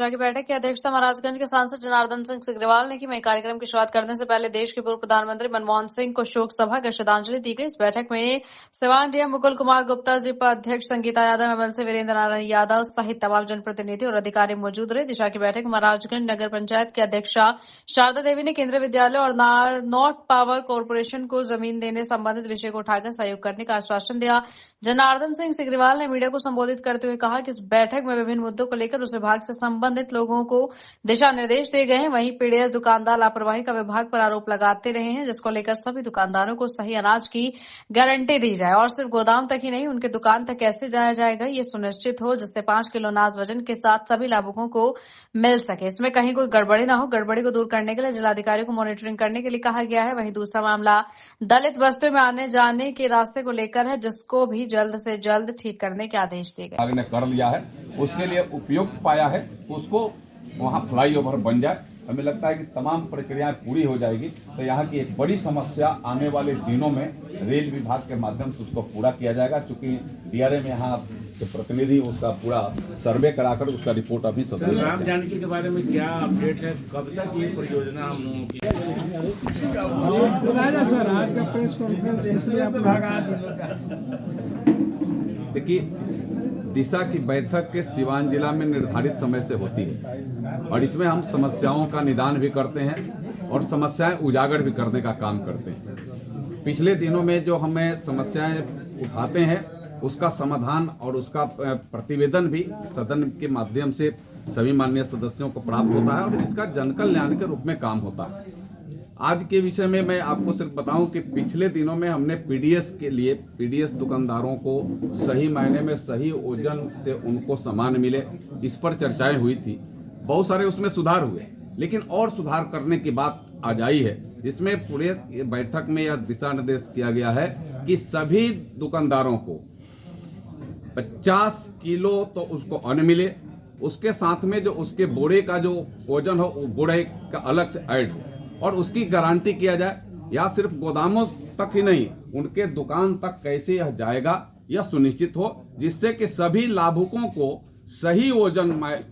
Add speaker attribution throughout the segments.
Speaker 1: दिशा की बैठक की अध्यक्षता महाराजगंज के सांसद जनार्दन सिंह सिग्रीवाल ने की। वहीं कार्यक्रम की शुरुआत करने से पहले देश के पूर्व प्रधानमंत्री मनमोहन सिंह को शोक सभा का श्रद्धांजलि दी गई। इस बैठक में सिवान डीएम मुकुल कुमार गुप्ता, जिपा अध्यक्ष संगीता यादव, एमएलसी वीरेंद्र नारायण यादव सहित तमाम जनप्रतिनिधि और अधिकारी मौजूद रहे। दिशा की बैठक में महाराजगंज नगर पंचायत की अध्यक्षा शारदा देवी ने केंद्रीय विद्यालय और नॉर्थ पावर कॉरपोरेशन को जमीन देने संबंधित विषय को उठाकर सहयोग करने का आश्वासन दिया। जनार्दन सिंह सिग्रीवाल ने मीडिया को संबोधित करते हुए कहा कि इस बैठक में विभिन्न मुद्दों को लेकर उस विभाग से संबंधित लोगों को दिशा निर्देश दिए गए हैं। वहीं पीडीएस दुकानदार लापरवाही का विभाग पर आरोप लगाते रहे हैं, जिसको लेकर सभी दुकानदारों को सही अनाज की गारंटी दी जाए और सिर्फ गोदाम तक ही नहीं, उनके दुकान तक कैसे जाया जाएगा ये सुनिश्चित हो, जिससे 5 किलो अनाज वजन के साथ सभी लाभुकों को मिल सके। इसमें कहीं कोई गड़बड़ी न हो। गड़बड़ी को दूर करने के लिए जिलाधिकारी को मॉनिटरिंग करने के लिए कहा गया है। वहीं दूसरा मामला दलित बस्तियों में आने जाने के रास्ते को लेकर है, जिसको भी जल्द से जल्द ठीक करने के आदेश दिए गए।
Speaker 2: ने कर लिया है, उसके लिए उपयुक्त पाया है, उसको वहाँ फ्लाईओवर बन जाए। हमें लगता है कि तमाम प्रक्रियाएं पूरी हो जाएगी तो यहाँ की एक बड़ी समस्या आने वाले दिनों में रेल विभाग के माध्यम से उसको पूरा किया जाएगा। क्योंकि डीआरएम यहाँ के प्रतिनिधि उसका पूरा सर्वे कराकर उसका रिपोर्ट अभी
Speaker 3: राम जानकी के बारे में क्या अपडेट है, कब तक ये परियोजना हम लोगों की?
Speaker 4: सर आज का प्रेस कॉन्फ्रेंस
Speaker 2: देखिए, दिशा की बैठक के सिवान जिला में निर्धारित समय से होती है और इसमें हम समस्याओं का निदान भी करते हैं और समस्याएं उजागर भी करने का काम करते हैं। पिछले दिनों में जो हमें समस्याएं उठाते हैं उसका समाधान और उसका प्रतिवेदन भी सदन के माध्यम से सभी माननीय सदस्यों को प्राप्त होता है और इसका जन कल्याण के रूप में काम होता है। आज के विषय में मैं आपको सिर्फ बताऊं कि पिछले दिनों में हमने पीडीएस के लिए पीडीएस दुकानदारों को सही मायने में सही ओजन से उनको सामान मिले, इस पर चर्चाएं हुई थी। बहुत सारे उसमें सुधार हुए, लेकिन और सुधार करने की बात आज आई है। इसमें पूरे बैठक में यह दिशा निर्देश किया गया है कि सभी दुकानदारों को 50 किलो तो उसको अन्न मिले, उसके साथ में जो उसके बोरे का जो वजन हो वो बोरे का अलग से ऐड हो और उसकी गारंटी किया जाए। या सिर्फ गोदामों तक ही नहीं, उनके दुकान तक कैसे यह जाएगा यह सुनिश्चित हो, जिससे कि सभी लाभुकों को सही वजन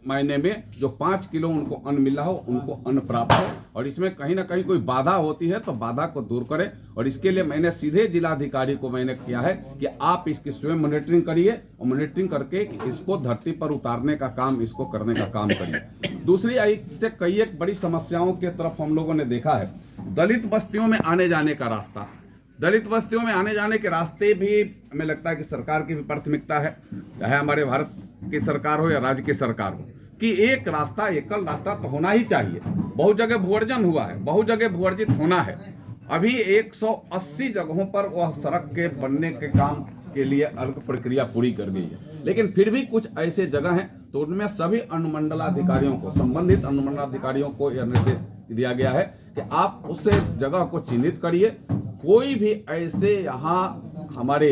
Speaker 2: मायने में जो 5 किलो उनको अन्न मिला हो उनको अन्न प्राप्त हो और इसमें कहीं ना कहीं कोई बाधा होती है तो बाधा को दूर करें। और इसके लिए मैंने सीधे जिलाधिकारी को मैंने किया है कि आप इसकी स्वयं मॉनिटरिंग करिए और मॉनिटरिंग करके इसको धरती पर उतारने का काम, इसको करने का काम करिए। दूसरी से कई एक बड़ी समस्याओं की तरफ हम लोगों ने देखा है, दलित बस्तियों में आने जाने का रास्ता। दलित बस्तियों में आने जाने के रास्ते भी हमें लगता है कि सरकार की भी प्राथमिकता है, चाहे हमारे भारत की सरकार हो या राज्य की सरकार हो, कि एक रास्ता, एकल रास्ता तो होना ही चाहिए। बहुत जगह भूअर्जन हुआ है, बहुत जगह भूअर्जित होना है। अभी 180 जगहों पर वह सड़क के बनने के काम के लिए अलग प्रक्रिया पूरी कर गई है, लेकिन फिर भी कुछ ऐसे जगह हैं तो उनमें सभी अनुमंडलाधिकारियों को, संबंधित अनुमंडलाधिकारियों को यह निर्देश दिया गया है कि आप उस जगह को चिन्हित करिए। कोई भी ऐसे यहाँ हमारे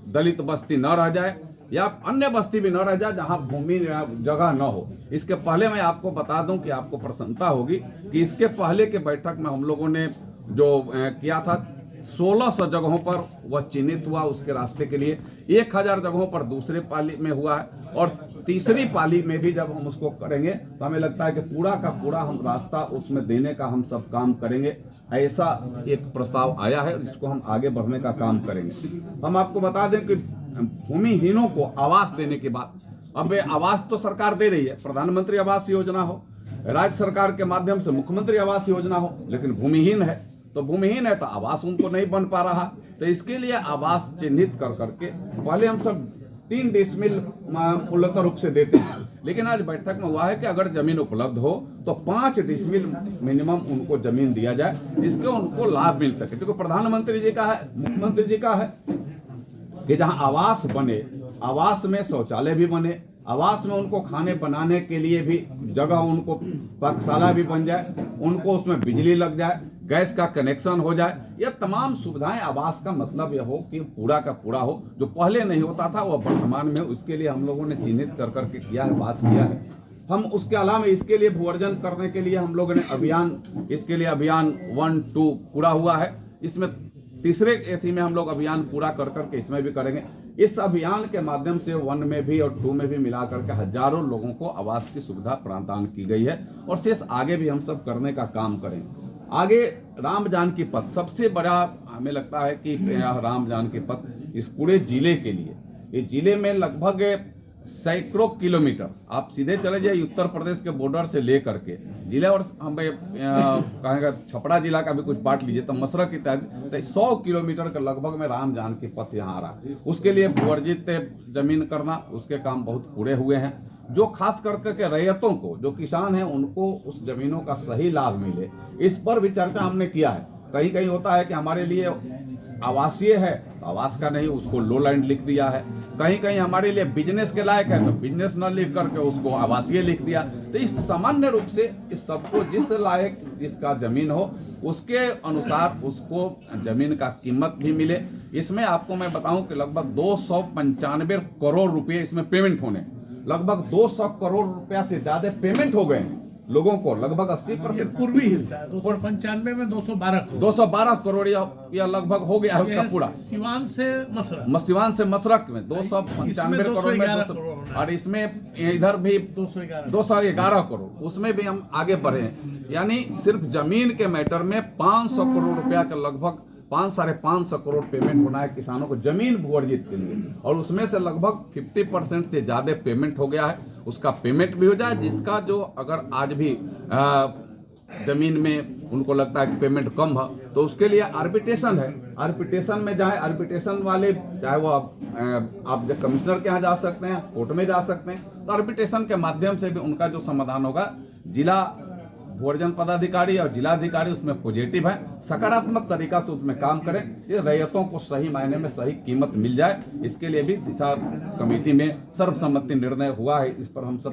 Speaker 2: दलित बस्ती न रह जाए या अन्य बस्ती भी न रह जाए जहाँ भूमि जगह न हो। इसके पहले मैं आपको बता दूं कि आपको प्रसन्नता होगी कि इसके पहले के बैठक में हम लोगों ने जो किया था 1600 जगहों पर वह चिन्हित हुआ उसके रास्ते के लिए, 1000 जगहों पर दूसरे पाली में हुआ है और तीसरी पाली में भी जब हम उसको करेंगे तो हमें लगता है कि पूरा का पूरा हम रास्ता उसमें देने का हम सब काम करेंगे। ऐसा एक प्रस्ताव आया है जिसको हम आगे बढ़ने का काम करेंगे। हम आपको बता दें कि भूमिहीनों को आवास देने के बाद, अब आवास तो सरकार दे रही है, प्रधानमंत्री आवास योजना हो, राज्य सरकार के माध्यम से मुख्यमंत्री आवास योजना हो, लेकिन भूमिहीन है तो भूमिहीन है तो आवास उनको नहीं बन पा रहा। तो इसके लिए आवास चिन्हित कर करके पहले हम सब 3 डिसमिल मूलतः रूप से देते हैं, लेकिन आज बैठक में हुआ है कि अगर जमीन उपलब्ध हो तो 5 डिसमिल मिनिमम उनको जमीन दिया जाए, जिसके उनको लाभ मिल सके। क्योंकि प्रधानमंत्री जी का है, मुख्यमंत्री जी का है कि जहां आवास बने, आवास में शौचालय भी बने, आवास में उनको खाने बनाने के लिए भी जगह, उनको पाकशाला भी बन जाए, उनको उसमें बिजली लग जाए, गैस का कनेक्शन हो जाए। यह तमाम सुविधाएं आवास का मतलब यह हो कि पूरा का पूरा हो, जो पहले नहीं होता था वह वर्तमान में, उसके लिए हम लोगों ने चिन्हित कर करके किया है, बात किया है। हम उसके अलावा इसके लिए भूअर्जन करने के लिए हम लोगों ने अभियान, इसके लिए अभियान 1-2 पूरा हुआ है। इसमें तीसरे एथी में हम लोग अभियान पूरा कर करके इसमें भी करेंगे। इस अभियान के माध्यम से 1 में भी और 2 में भी मिला करके हजारों लोगों को आवास की सुविधा प्रदान की गई है और शेष आगे भी हम सब करने का काम करेंगे। आगे राम जानकी पथ सबसे बड़ा हमें लगता है कि राम जानकी पथ इस पूरे जिले के लिए, इस जिले में लगभग सैकड़ों किलोमीटर आप सीधे चले जाइए उत्तर प्रदेश के बॉर्डर से लेकर के जिले, और हम कहेंगे छपरा जिला का भी कुछ पार्ट लीजिए तो मसरक की तहत 100 किलोमीटर के लगभग में राम जानकी पथ यहाँ आ रहा है। उसके लिए वर्जित जमीन करना, उसके काम बहुत पूरे हुए हैं। जो खास करके रैयतों को, जो किसान हैं, उनको उस जमीनों का सही लाभ मिले, इस पर भी चर्चा हमने किया है। कहीं कहीं होता है कि हमारे लिए आवासीय है तो आवास का नहीं, उसको लो लैंड लिख दिया है। कहीं कहीं हमारे लिए बिजनेस के लायक है तो बिजनेस न लिख करके उसको आवासीय लिख दिया। तो इस सामान्य रूप से इस सबको जिस लायक जिसका जमीन हो उसके अनुसार उसको जमीन का कीमत भी मिले। इसमें आपको मैं बताऊं कि लगभग 295 करोड़ रुपए इसमें पेमेंट होने, लगभग 200 करोड़ रुपया से ज्यादा पेमेंट हो गए हैं लोगों को। लगभग 80%
Speaker 5: पूर्वी हिस्सा 295 में 212
Speaker 2: करोड़ या लगभग हो गया है उसका पूरा।
Speaker 5: सिवान से
Speaker 2: मसरक में 295 करोड़ में, और इसमें इधर भी 211 करोड़, उसमें भी हम आगे बढ़े हैं। यानी सिर्फ जमीन के मैटर में 500 करोड़ रुपया के लगभग 500-550 करोड़ पेमेंट होना है किसानों को जमीन भू अर्जित के लिए, और उसमें से लगभग 50% से ज्यादा पेमेंट हो गया है। उसका पेमेंट भी हो जाए, जिसका जो अगर आज भी जमीन में उनको लगता है कि पेमेंट कम है तो उसके लिए आर्बिट्रेशन है। आर्बिट्रेशन में जाए, आर्बिट्रेशन वाले चाहे वो आप जब कमिश्नर के यहाँ जा सकते हैं, कोर्ट में जा सकते हैं, तो आर्बिट्रेशन के माध्यम से भी उनका जो समाधान होगा, जिला भूअर्जन पदाधिकारी और जिलाधिकारी उसमें पॉजिटिव है, सकारात्मक तरीका से उसमें काम करें, ये रैयतों को सही मायने में सही कीमत मिल जाए। इसके लिए भी दिशा कमेटी में सर्वसम्मति निर्णय हुआ है। इस पर हम सब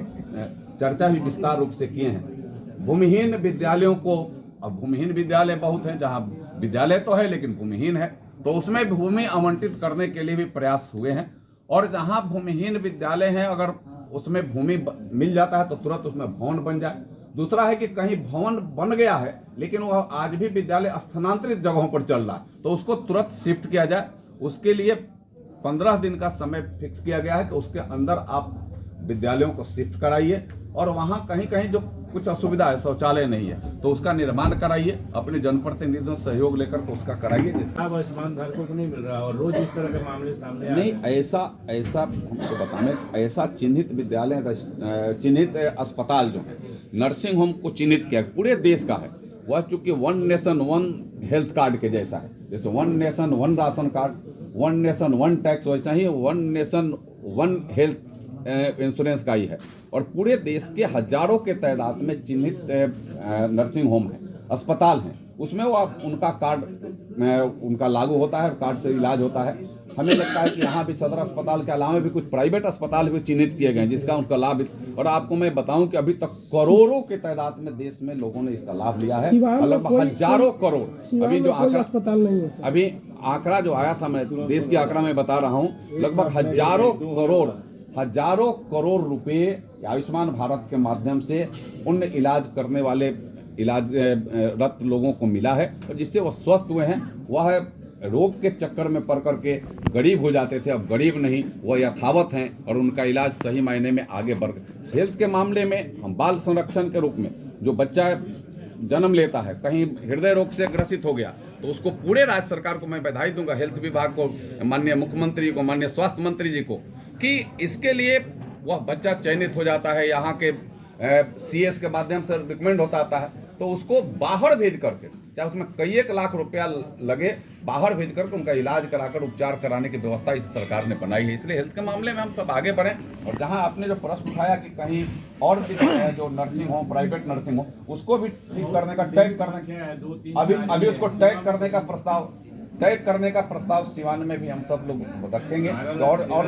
Speaker 2: चर्चा भी विस्तार रूप से किए हैं। भूमिहीन विद्यालयों को, अब भूमिहीन विद्यालय बहुत हैं, जहाँ विद्यालय तो है लेकिन भूमिहीन है, तो उसमें भूमि आवंटित करने के लिए भी प्रयास हुए हैं। और जहाँ भूमिहीन विद्यालय है, अगर उसमें भूमि मिल जाता है तो तुरंत उसमें भवन बन जाए। दूसरा है कि कहीं भवन बन गया है लेकिन वह आज भी विद्यालय स्थानांतरित जगहों पर चल रहा है तो उसको तुरंत शिफ्ट किया जाए। उसके लिए 15 दिन का समय फिक्स किया गया है कि उसके अंदर आप विद्यालयों को शिफ्ट कराइए, और वहां कहीं कहीं जो कुछ असुविधा है, शौचालय नहीं है, तो उसका निर्माण कराइए, अपने जनप्रतिनिधियों से सहयोग लेकर के उसका कराइए। जिसका
Speaker 3: आयुष्मान धारकों को नहीं मिल रहा और रोज इस तरह के मामले सामने
Speaker 2: नहीं, ऐसा हमको बताने, ऐसा चिन्हित विद्यालय, चिन्हित अस्पताल जो है, नर्सिंग होम को चिन्हित किया पूरे देश का है। वह चूंकि 1 नेशन 1 हेल्थ कार्ड के जैसा है, जैसे 1 nation 1 ration card, 1 nation 1 tax, वैसा ही 1 नेशन 1 हेल्थ इंश्योरेंस का ही है। और पूरे देश के हजारों के तादाद में चिन्हित नर्सिंग होम है, अस्पताल हैं, उसमें वो उनका कार्ड उनका लागू होता है, कार्ड से इलाज होता है। हमें लगता है कि यहाँ भी सदर अस्पताल के अलावा भी कुछ प्राइवेट अस्पताल भी चिन्हित किए गए जिसका उनका लाभ। और आपको मैं बताऊं कि अभी तक करोड़ों के तादाद में देश में लोगों ने इसका लाभ लिया है, मतलब हजारों करोड़। अभी जो आंकड़ा अस्पताल नहीं है, अभी आंकड़ा जो आया था, मैं देश की आंकड़ा में बता रहा हूँ, लगभग हजारों करोड़ रुपए आयुष्मान भारत के माध्यम से उन इलाज करने वाले इलाजरत लोगों को मिला है, और जिससे वह स्वस्थ हुए हैं। वह रोग के चक्कर में पड़ करके गरीब हो जाते थे, अब गरीब नहीं, वह यथावत हैं और उनका इलाज सही मायने में आगे बढ़ गया। हेल्थ के मामले में हम बाल संरक्षण के रूप में, जो बच्चा जन्म लेता है कहीं हृदय रोग से ग्रसित हो गया तो उसको पूरे राज्य सरकार को मैं बधाई दूंगा, हेल्थ विभाग को, माननीय मुख्यमंत्री को, माननीय स्वास्थ्य मंत्री जी को, कि इसके लिए वह बच्चा चयनित हो जाता है, यहाँ के CS के माध्यम से रिकमेंड होता आता है, तो उसको बाहर भेज करके, चाहे उसमें कई 1 लाख रुपया लगे, बाहर भेज करके उनका इलाज कराकर उपचार कराने की व्यवस्था इस सरकार ने बनाई है। इसलिए हेल्थ के मामले में हम सब आगे बढ़ें। और जहां आपने जो प्रश्न उठाया कि कहीं और भी जो nursing home, private nursing home, उसको भी ठीक करने का, टैग करने, अभी उसको टैग करने का प्रस्ताव सिवान में भी हम सब लोग रखेंगे। और